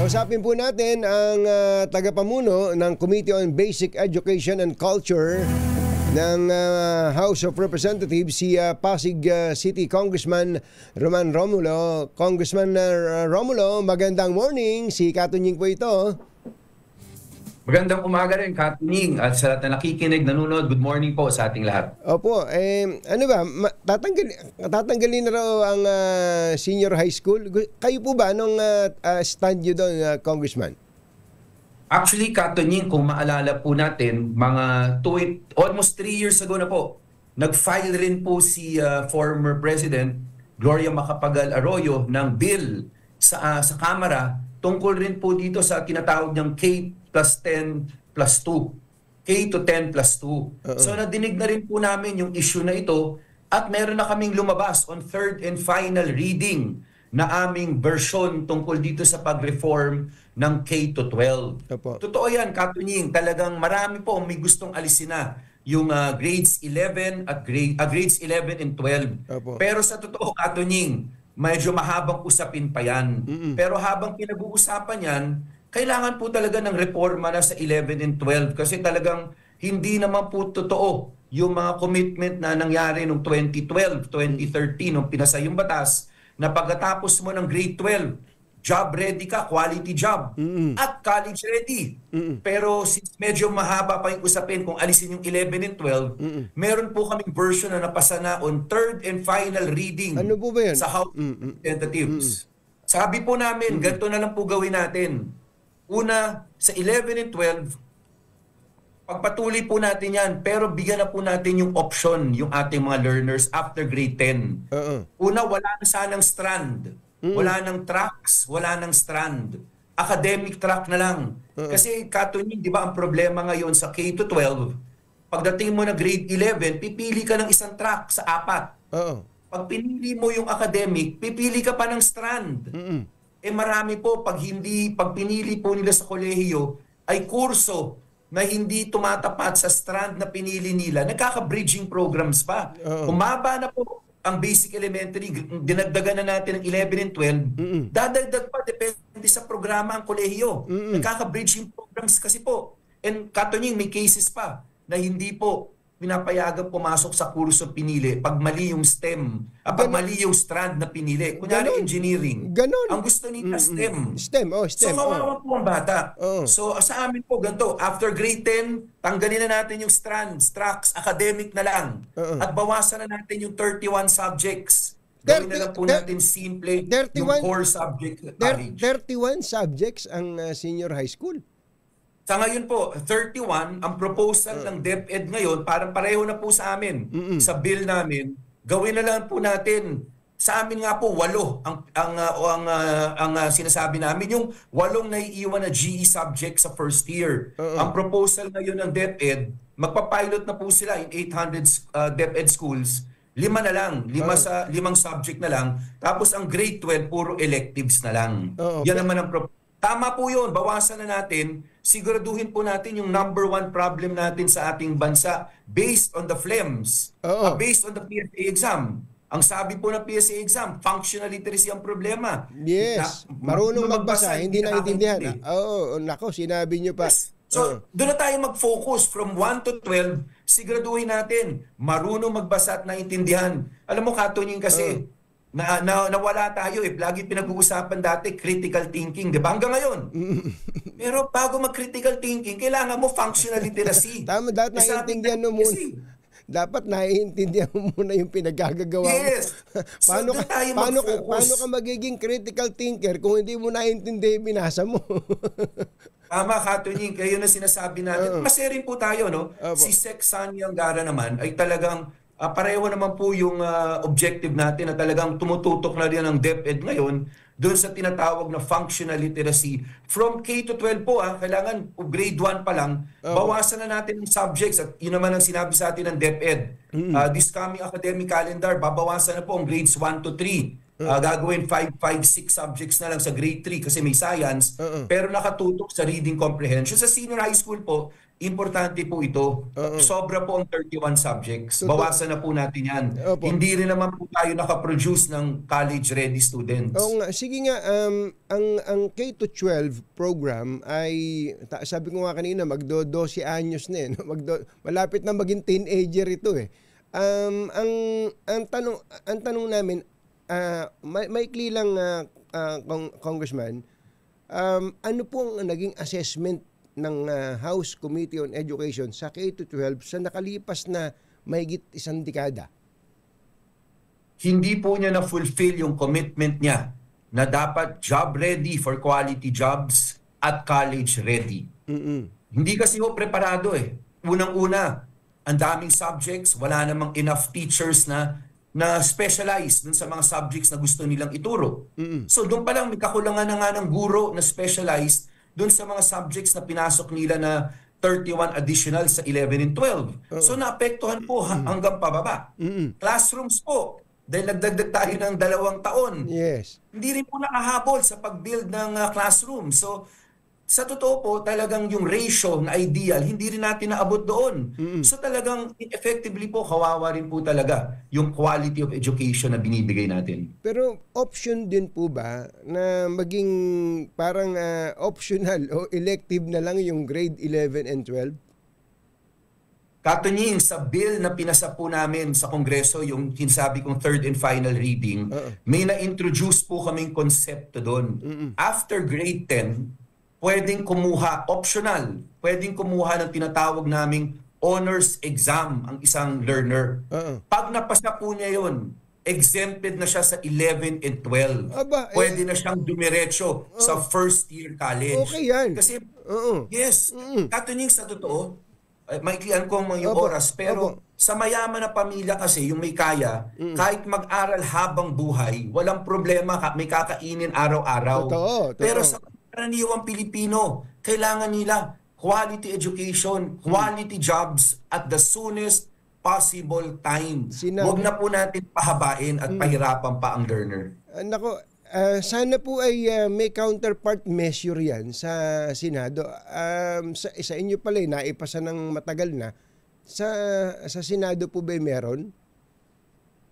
Kausapin po natin ang tagapamuno ng Committee on Basic Education and Culture ng House of Representatives, si Pasig City Congressman Roman Romulo. Congressman Romulo, magandang morning. Si Katunying po ito. Magandang umaga rin, Katunying, at sa lahat na nakikinig, nanonood, good morning po sa ating lahat. Opo, ano ba, tatanggalin na raw ang senior high school. Kayo po ba, anong stand nyo doon, Congressman? Actually, Katunying, kung maalala po natin, almost 3 years ago na po, nag-file rin po si former President Gloria Macapagal Arroyo ng bill sa Kamara tungkol rin po dito sa tinatawag niyang K+10+2. K to 10+2. So nadinig na rin po namin yung issue na ito at meron na kaming lumabas on third and final reading na aming version tungkol dito sa pag-reform ng K to 12. Totoo yan, Katunying. Talagang marami po may gustong alisin na yung grades 11 at grades 11 and 12. Pero sa totoo, Katunying, medyo mahabang usapin pa yan. Pero habang pinag-uusapan yan, kailangan po talaga ng reforma na sa 11 and 12 kasi talagang hindi naman po totoo yung mga commitment na nangyari noong 2012, 2013 nung pinasa yung batas na pagkatapos mo ng grade 12, job ready ka, quality job, at college ready. Pero since medyo mahaba pa yung usapin kung alisin yung 11 and 12, meron po kaming version na napasa na on third and final reading sa House of Representatives. Sabi po namin, ganito na lang po gawin natin. Una, sa 11 and 12, pagpatuloy po natin yan, pero bigyan na po natin yung option, yung ating mga learners after grade 10. Una, wala na sanang strand. Wala nang tracks, wala nang strand. Academic track na lang. Kasi, Katunying, di ba ang problema ngayon sa K to 12, pagdating mo na grade 11, pipili ka ng isang track sa 4. Pag pinili mo yung academic, pipili ka pa ng strand. Marami po, pag pinili po nila sa kolehiyo, ay kurso na hindi tumatapat sa strand na pinili nila, nagkaka-bridging programs pa. Umaba na po ang basic elementary, dinagdagan na natin ng 11 and 12, dadagdag pa, depende sa programa ang kolehiyo. Nagkaka-bridging programs kasi po. And Katunying, may cases pa na hindi po pinapayagang pumasok sa kurso pinili pag mali yung STEM, pag mali yung strand na pinili. Kunyari engineering. Ang gusto nila STEM. STEM. So kawawa po ang bata. So sa amin po ganito, after grade 10, tanggalin na natin yung strands, tracks, academic na lang. At bawasan na natin yung 31 subjects. Gawin na lang po natin simple yung core subject. 31 subjects ang senior high school. Sa ngayon po, 31, ang proposal ng DepEd ngayon, parang pareho na po sa amin. Sa bill namin, gawin na lang po natin. Sa amin nga po, 8 ang sinasabi namin. Yung 8 naiiwan na GE subject sa first year. Ang proposal ngayon ng DepEd, magpa-pilot na po sila in 800 DepEd schools. 5 na lang, 5 subject na lang. Tapos ang grade 12, puro electives na lang. Yan naman ang proposal. Tama po yun, bawasan na natin, siguraduhin po natin yung number 1 problem natin sa ating bansa based on the FLEMS, based on the PSA exam. Ang sabi po ng PSA exam, functional literacy ang problema. Yes, marunong magbasa, hindi naintindihan. Nako, sinabi nyo pa. Yes. So, doon na tayo mag-focus from 1 to 12, siguraduhin natin, marunong magbasa at naintindihan. Alam mo, Katunying, kasi, nawala tayo lagi pinag-uusapan dati critical thinking, di ba? Hanggang ngayon. Pero bago mag-critical thinking, kailangan mo functional literacy. Tama, dapat naiintindihan mo muna. Dapat naiintindihan mo muna yung pinagagagawa mo. Yes. paano ka magiging critical thinker kung hindi mo naiintindihan yung binasa mo? Tama, Katunying, kayo na sinasabi natin. Maserin po tayo, no? Si Sec. Sani Angara naman ay talagang pareho naman po yung objective natin na talagang tumututok na rin ang DepEd ngayon doon sa tinatawag na functional literacy. From K to 12 po, kailangan grade 1 pa lang, bawasan na natin yung subjects at yun naman ang sinabi sa atin ng DepEd. This coming academic calendar, babawasan na po ang grades 1 to 3. Gagawin 5, 6 subjects na lang sa grade 3 kasi may science, pero nakatutok sa reading comprehension. Sa senior high school po, importante po ito. Oo. Sobra po ang 31 subjects. Totoo. Bawasan na po natin yan. Opo. Hindi rin naman po tayo nakaproduce ng college-ready students. Oo nga, sige nga, ang K-12 program ay, sabi ko nga kanina, magdo-12 anyos na eh. No? Malapit na maging teenager ito eh. Ang tanong namin, maikli lang, Congressman, ano po ang naging assessment ng House Committee on Education sa K-12 sa nakalipas na mahigit isang dekada? Hindi po niya na-fulfill yung commitment niya na dapat job ready for quality jobs at college ready. Hindi kasi ho preparado eh. Unang-una, ang daming subjects, wala namang enough teachers na specialize dun sa mga subjects na gusto nilang ituro. So doon pa lang may kakulangan na nga ng guro na specialized dun sa mga subjects na pinasok nila na 31 additional sa 11 and 12. So naapektuhan po hanggang pababa. Classrooms po, dahil nagdagdag tayo ng 2 taon. Yes. Hindi rin po nakahabol sa pag-build ng classroom. So sa totoo po, talagang yung ratio na ideal, hindi rin natin naabot doon. So talagang effectively po, kawawa rin po talaga yung quality of education na binibigay natin. Pero option din po ba na maging parang optional o elective na lang yung grade 11 and 12? Katunying, sa bill na pinasa po namin sa Kongreso, yung kinsabi kong third and final reading, may na-introduce po kaming konsepto doon. After grade 10, pwedeng kumuha, optional, pwedeng kumuha ng tinatawag naming honors exam ang isang learner. Pag napasa po niya yun, exempted na siya sa 11 and 12. Pwede na siyang dumiretso sa first year college. Okay yan. Kasi, yes, katunying sa totoo, maiklian ko yung oras, pero sa mayaman na pamilya kasi, yung may kaya, kahit mag-aral habang buhay, walang problema, may kakainin araw-araw. Totoo. Pero sa karaniwang Pilipino, kailangan nila quality education, quality jobs at the soonest possible time. Huwag na po natin pahabain at pahirapan pa ang learner. Nako, sana po ay may counterpart measure yan sa Senado. Sa inyo pala, naipasa ng matagal na. Sa Senado po ba meron?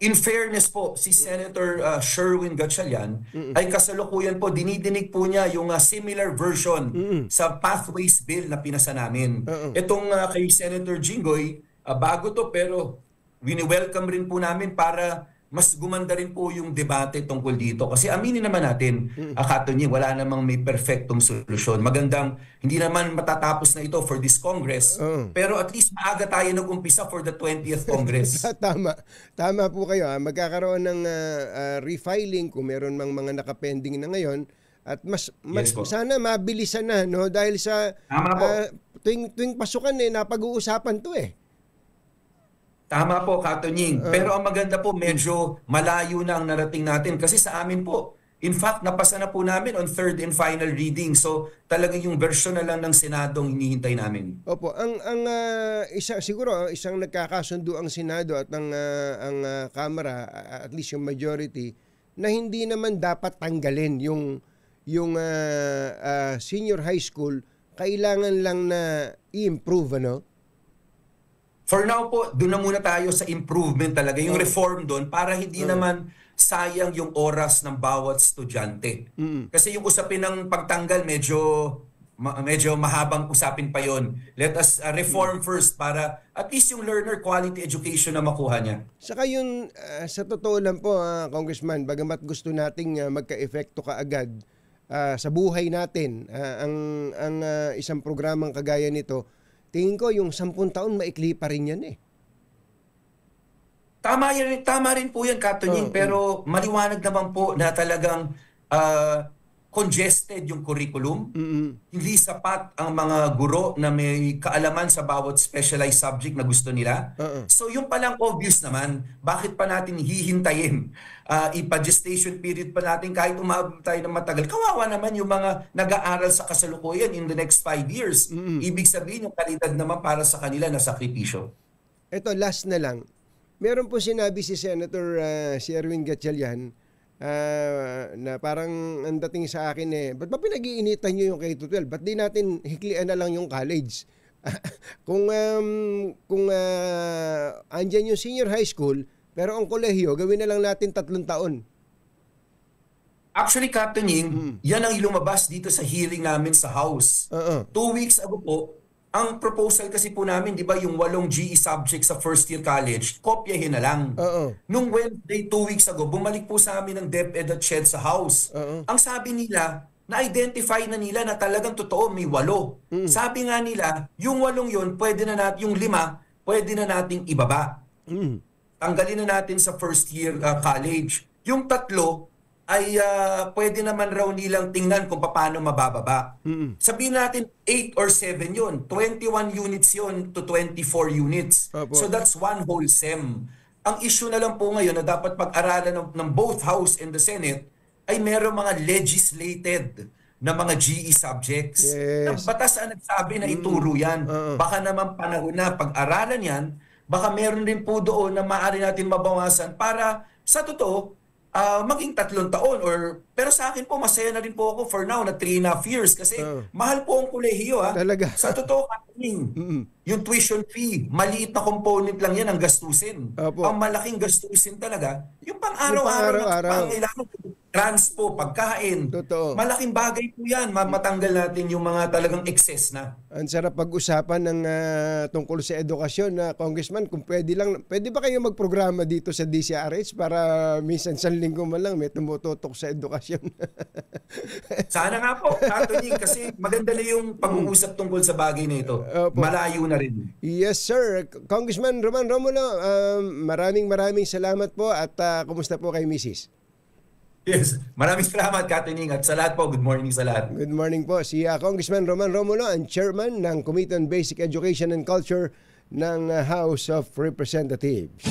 In fairness po, si Senator Sherwin Gatchalian ay kasalukuyan po, dinidinig po niya yung similar version sa Pathways Bill na pinasa namin. Itong kay Senator Jinggoy, bago to pero wini-welcome rin po namin para mas gumanda rin po yung debate tungkol dito. Kasi aminin naman natin, Katunying, wala namang may perfectong solusyon. Magandang, hindi naman matatapos na ito for this Congress, pero at least maaga tayo nag-umpisa for the 20th Congress. Tama po kayo. Magkakaroon ng refiling kung meron mang mga nakapending na ngayon. At Yes, sana mabilisan na, no? Dahil sa tuwing pasukan napag-uusapan to eh. Tama po, Katunying. Pero ang maganda po, medyo malayo na ang narating natin. Kasi sa amin po, in fact, napasa na po namin on third and final reading. So talagang yung version na lang ng Senado ang hinihintay namin. Opo, siguro isang nagkakasundo ang Senado at ang Kamara, at least yung majority, na hindi naman dapat tanggalin yung senior high school, kailangan lang na i-improve, ano? For now po, doon na muna tayo sa improvement talaga, yung reform doon, para hindi naman sayang yung oras ng bawat estudyante. Kasi yung usapin ng pagtanggal, medyo mahabang usapin pa yon. Let us reform first para at least yung learner quality education na makuha niya. Saka yun, sa totoo lang po, Congressman, bagamat gusto nating magka-epekto kaagad sa buhay natin, ang isang programang kagaya nito, tingin ko yung 10 taon maikli pa rin yan eh. Tama rin po yan, Katunying, pero maliwanag naman po na talagang congested yung curriculum. Hindi sapat ang mga guro na may kaalaman sa bawat specialized subject na gusto nila. So yung palang obvious naman, bakit pa natin hihintayin? Ipa-gestation period pa natin kahit umabot tayo ng matagal. Kawawa naman yung mga nag-aaral sa kasalukuyan in the next 5 years. Ibig sabihin yung kalidad naman para sa kanila na sakripisyo. Ito, last na lang. Meron po sinabi si Senator Sherwin Gatchalian na parang ang dating sa akin ba't ba pinag-iinitan nyo yung K-12? Ba't di natin hiklian na lang yung college? Kung andyan yung senior high school, pero ang kolehiyo, gawin na lang natin 3 taon. Actually, Captain Ying, yan ang lumabas dito sa hearing namin sa House. 2 weeks ago po, ang proposal kasi po namin, di ba, yung 8 GE subjects sa first year college, kopyahin na lang. Nung Wednesday, 2 weeks ago, bumalik po sa amin ng DepEd at SHED sa House. Ang sabi nila, na-identify na nila na talagang totoo, may 8. Sabi nga nila, yung 8 yun, pwede na natin, yung 5, pwede na nating ibaba. Tanggalin na natin sa first year college. Yung 3, ay pwede naman raw nilang tingnan kung paano mabababa. Sabihin natin 8 or 7 yun. 21 units yun to 24 units. So that's 1 whole SEM. Ang issue na lang po ngayon na dapat pag-aralan ng both House and the Senate ay meron mga legislated na mga GE subjects. Ang batas ang nagsabi na ituro yan. Baka naman panahon na pag-aralan yan, baka meron din po doon na maaari natin mabawasan para sa totoo, maging 3 taon pero sa akin po masaya na rin po ako for now na 3.5 years kasi mahal po ang kolehiyo Talaga. sa totoo yung tuition fee maliit na component lang yan ang gastusin. Ang malaking gastusin talaga yung pang-araw-araw na pangailangan, transpo, pagkain. Totoo. Malaking bagay po yan. Matanggal natin yung mga talagang excess na. Ang sarap pag-usapan ng tungkol sa edukasyon na Congressman, kung pwede ba kayo magprograma dito sa DCRH para minsan sa linggo man lang may tumututok sa edukasyon? Sana nga po, Anthony, kasi maganda na yung pag-uusap tungkol sa bagay na ito. Malayo na rin. Yes, sir. Congressman Roman Romulo, maraming salamat po at kumusta po kay Mrs.? Yes, maraming salamat, Katining, at sa lahat po, good morning sa lahat. Good morning po. Si Congressman Roman Romulo, ang chairman ng Committee on Basic Education and Culture ng House of Representatives.